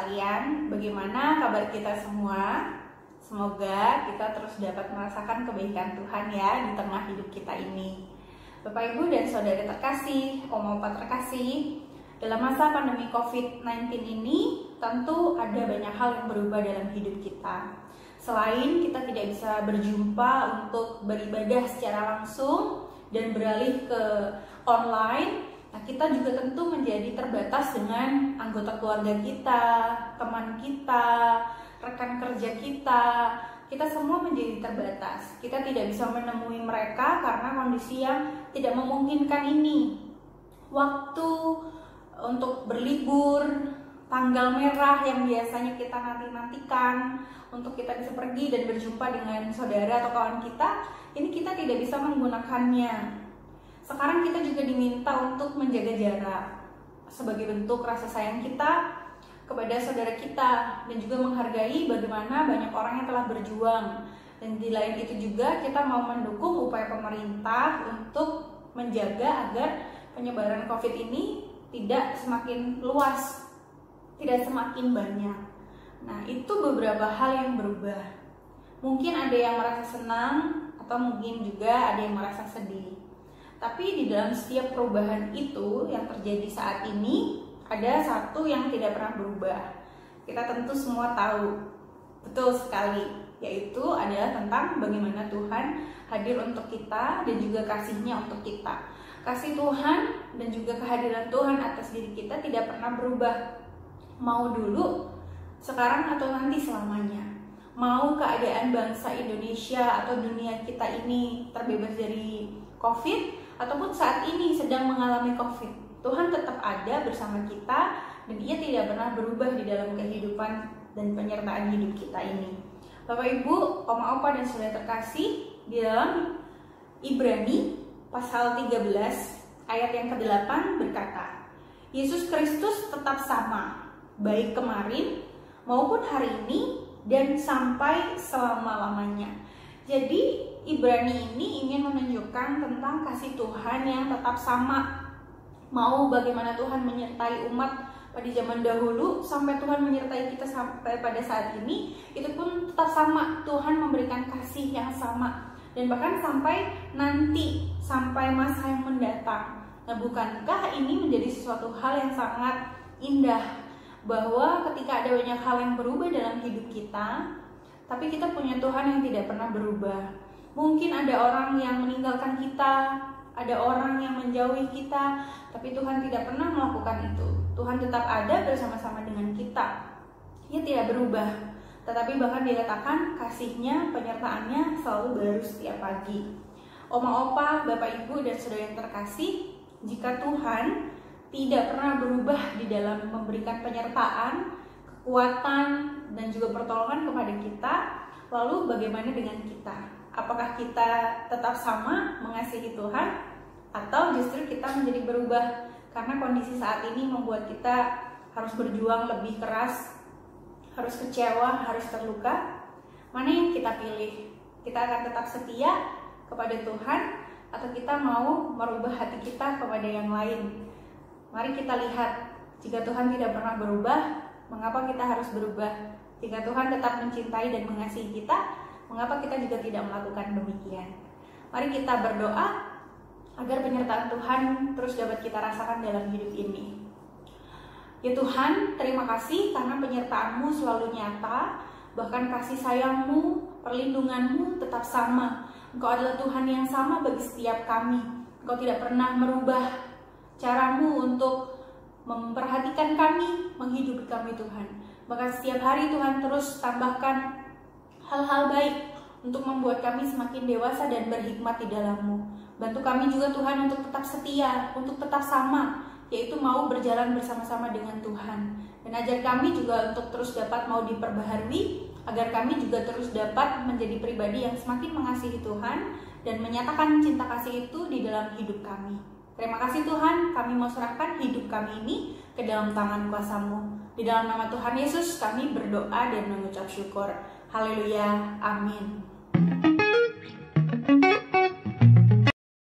sekalian, bagaimana kabar kita semua? Semoga kita terus dapat merasakan kebaikan Tuhan ya di tengah hidup kita ini. Bapak, Ibu, dan Saudara terkasih, Om Opa terkasih, dalam masa pandemi COVID-19 ini tentu ada banyak hal yang berubah dalam hidup kita. Selain kita tidak bisa berjumpa untuk beribadah secara langsung dan beralih ke online, nah kita juga tentu menjadi terbatas dengan anggota keluarga kita, teman kita, rekan kerja kita. Kita semua menjadi terbatas. Kita tidak bisa menemui mereka karena kondisi yang tidak memungkinkan ini. Waktu untuk berlibur, tanggal merah yang biasanya kita nanti-nantikan untuk kita bisa pergi dan berjumpa dengan saudara atau kawan kita, ini kita tidak bisa menggunakannya. Sekarang kita juga diminta untuk menjaga jarak sebagai bentuk rasa sayang kita kepada saudara kita dan juga menghargai bagaimana banyak orang yang telah berjuang. Dan di lain itu juga kita mau mendukung upaya pemerintah untuk menjaga agar penyebaran COVID ini tidak semakin luas, tidak semakin banyak. Nah, itu beberapa hal yang berubah. Mungkin ada yang merasa senang atau mungkin juga ada yang merasa sedih. Tapi di dalam setiap perubahan itu yang terjadi saat ini, ada satu yang tidak pernah berubah. Kita tentu semua tahu, betul sekali, yaitu adalah tentang bagaimana Tuhan hadir untuk kita dan juga kasih-Nya untuk kita. Kasih Tuhan dan juga kehadiran Tuhan atas diri kita tidak pernah berubah. Mau dulu, sekarang atau nanti selamanya. Mau keadaan bangsa Indonesia atau dunia kita ini terbebas dari COVID, ataupun saat ini sedang mengalami COVID, Tuhan tetap ada bersama kita dan Ia tidak pernah berubah di dalam kehidupan dan penyertaan hidup kita ini. Bapak, Ibu, Oma, Opa, dan Saudara terkasih, di dalam Ibrani pasal 13 ayat yang ke-8 berkata, Yesus Kristus tetap sama, baik kemarin maupun hari ini dan sampai selama-lamanya. Jadi Ibrani ini ingin menunjukkan tentang kasih Tuhan yang tetap sama. Mau bagaimana Tuhan menyertai umat pada zaman dahulu sampai Tuhan menyertai kita sampai pada saat ini, itu pun tetap sama. Tuhan memberikan kasih yang sama dan bahkan sampai nanti, sampai masa yang mendatang. Nah, bukankah ini menjadi sesuatu hal yang sangat indah, bahwa ketika ada banyak hal yang berubah dalam hidup kita, tapi kita punya Tuhan yang tidak pernah berubah. Mungkin ada orang yang meninggalkan kita, ada orang yang menjauhi kita, tapi Tuhan tidak pernah melakukan itu. Tuhan tetap ada bersama-sama dengan kita. Ia tidak berubah, tetapi bahkan dikatakan kasih-Nya, penyertaannya selalu baru setiap pagi. Oma, Opa, Bapak, Ibu, dan Saudara yang terkasih, jika Tuhan tidak pernah berubah di dalam memberikan penyertaan, kekuatan, dan juga pertolongan kepada kita, lalu bagaimana dengan kita? Apakah kita tetap sama mengasihi Tuhan, atau justru kita menjadi berubah karena kondisi saat ini membuat kita harus berjuang lebih keras, harus kecewa, harus terluka? Mana yang kita pilih? Kita akan tetap setia kepada Tuhan, atau kita mau merubah hati kita kepada yang lain? Mari kita lihat, jika Tuhan tidak pernah berubah, mengapa kita harus berubah? Jika Tuhan tetap mencintai dan mengasihi kita, mengapa kita juga tidak melakukan demikian? Mari kita berdoa agar penyertaan Tuhan terus dapat kita rasakan dalam hidup ini. Ya Tuhan, terima kasih karena penyertaan-Mu selalu nyata, bahkan kasih sayang-Mu, perlindungan-Mu tetap sama. Engkau adalah Tuhan yang sama bagi setiap kami. Engkau tidak pernah merubah cara-Mu untuk memperhatikan kami, menghidupi kami Tuhan. Bahkan setiap hari Tuhan terus tambahkan hal-hal baik untuk membuat kami semakin dewasa dan berhikmat di dalam-Mu. Bantu kami juga Tuhan untuk tetap setia, untuk tetap sama, yaitu mau berjalan bersama-sama dengan Tuhan. Dan ajar kami juga untuk terus dapat mau diperbaharui, agar kami juga terus dapat menjadi pribadi yang semakin mengasihi Tuhan dan menyatakan cinta kasih itu di dalam hidup kami. Terima kasih Tuhan, kami mau serahkan hidup kami ini ke dalam tangan kuasa-Mu. Di dalam nama Tuhan Yesus kami berdoa dan mengucap syukur. Haleluya, amin.